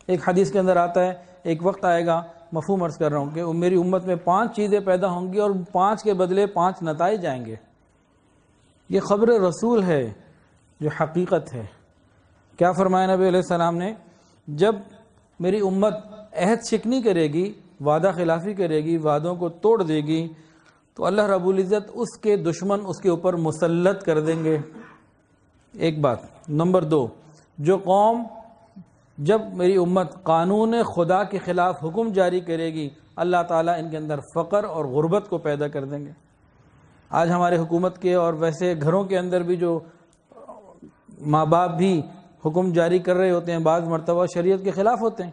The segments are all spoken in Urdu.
ایک حدیث کے اندر آتا ہے ایک وقت آئے گا، مفہوم عرض کر رہا ہوں، کہ میری امت میں 5 چیزیں پیدا ہوں گی اور 5 کے بدلے 5 نتائج آئیں گے۔ یہ خبر رسول ہے جو حقیقت ہے۔ کیا فرمایا نبی علیہ السلام نے؟ جب میری امت عہد شکنی کرے گی، وعدہ خلافی کرے گی، وعدوں کو توڑ دے گی، تو اللہ رب العزت اس کے دشمن اس کے اوپر مسلط کر دیں گے۔ ایک بات۔ نمبر 2، جو قوم جب میری امت قانون خدا کے خلاف حکم جاری کرے گی، اللہ تعالیٰ ان کے اندر فقر اور غربت کو پیدا کر دیں گے۔ آج ہمارے حکومت کے اور ویسے گھروں کے اندر بھی جو ماں باپ بھی حکم جاری کر رہے ہوتے ہیں، بعض مرتبہ شریعت کے خلاف ہوتے ہیں،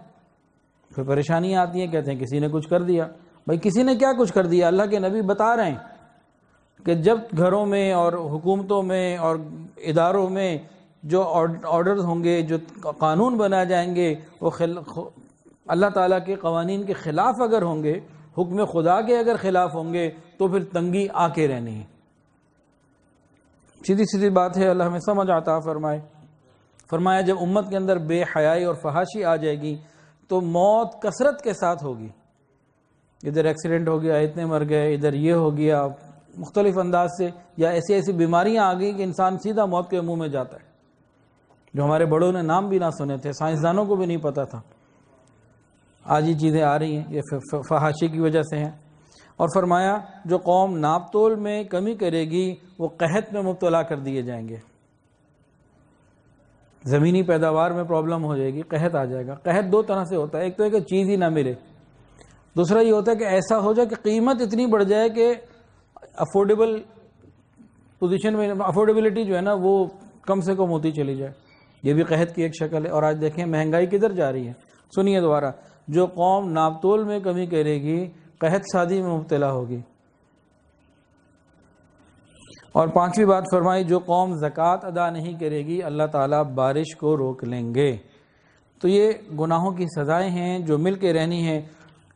پھر پریشانیاں آتی ہیں، کہتے ہیں کسی نے کچھ کر دیا۔ بھائی کسی نے کیا کچھ کر دیا؟ اللہ کے نبی بتا رہے ہیں کہ جب گھروں میں اور حکومتوں میں اور اداروں میں جو آرڈرز ہوں گے، جو قانون بنا جائیں گے، وہ اللہ تعالیٰ کے قوانین کے خلاف اگر ہوں گے، حکم خدا کے اگر خلاف ہوں گے، تو پھر تنگی آ کے رہنی ہے۔ سیدھی سیدھی بات ہے، اللہ ہمیں سمجھ عطا فرمائے۔ فرمایا جب امت کے اندر بے حیائی اور فحاشی آ جائے گی تو موت کثرت کے ساتھ ہوگی۔ ادھر ایکسیڈنٹ ہو گیا، اتنے مر گئے، ادھر یہ ہو گیا، مختلف انداز سے، یا ایسی بیماریاں آ گئی کہ انسان سیدھا موت کے منہ میں جاتا ہے، جو ہمارے بڑوں نے نام بھی نہ سنے تھے، سائنسدانوں کو بھی نہیں پتا تھا۔ آج یہ چیزیں آ رہی ہیں، یہ فحاشی کی وجہ سے ہیں۔ اور فرمایا جو قوم ناپ تول میں کمی کرے گی وہ قحط میں مبتلا کر دیے جائیں گے۔ زمینی پیداوار میں پرابلم ہو جائے گی، قحط آ جائے گا۔ قحط 2 طرح سے ہوتا ہے، ایک تو ہے کہ چیز ہی نہ ملے، دوسرا یہ ہوتا ہے کہ ایسا ہو جائے کہ قیمت اتنی بڑھ جائے کہ افورڈیبل پوزیشن میں افورڈیبلٹی جو ہے نا وہ کم سے کم ہوتی چلی جائے۔ یہ بھی قحط کی ایک شکل ہے۔ اور آج دیکھیں مہنگائی کدھر جا رہی ہے۔ سنیے دوبارہ، جو قوم ناپ تول میں کمی کرے گی قحط سادی میں مبتلا ہوگی۔ اور 5ویں بات فرمائی، جو قوم زکوٰۃ ادا نہیں کرے گی اللہ تعالیٰ بارش کو روک لیں گے۔ تو یہ گناہوں کی سزائیں ہیں جو مل کے رہنی ہیں۔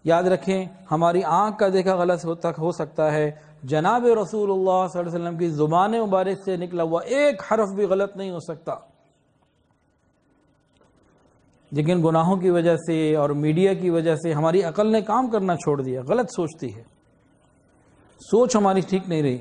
یاد رکھیں، ہماری آنکھ کا دیکھا غلط ہو سکتا ہے، جناب رسول اللہ صلی اللہ علیہ وسلم کی زبان مبارک سے نکلا ہوا ایک حرف بھی غلط نہیں ہو سکتا، لیکن گناہوں کی وجہ سے اور میڈیا کی وجہ سے ہماری عقل نے کام کرنا چھوڑ دیا، غلط سوچتی ہے، سوچ ہماری ٹھیک نہیں رہی۔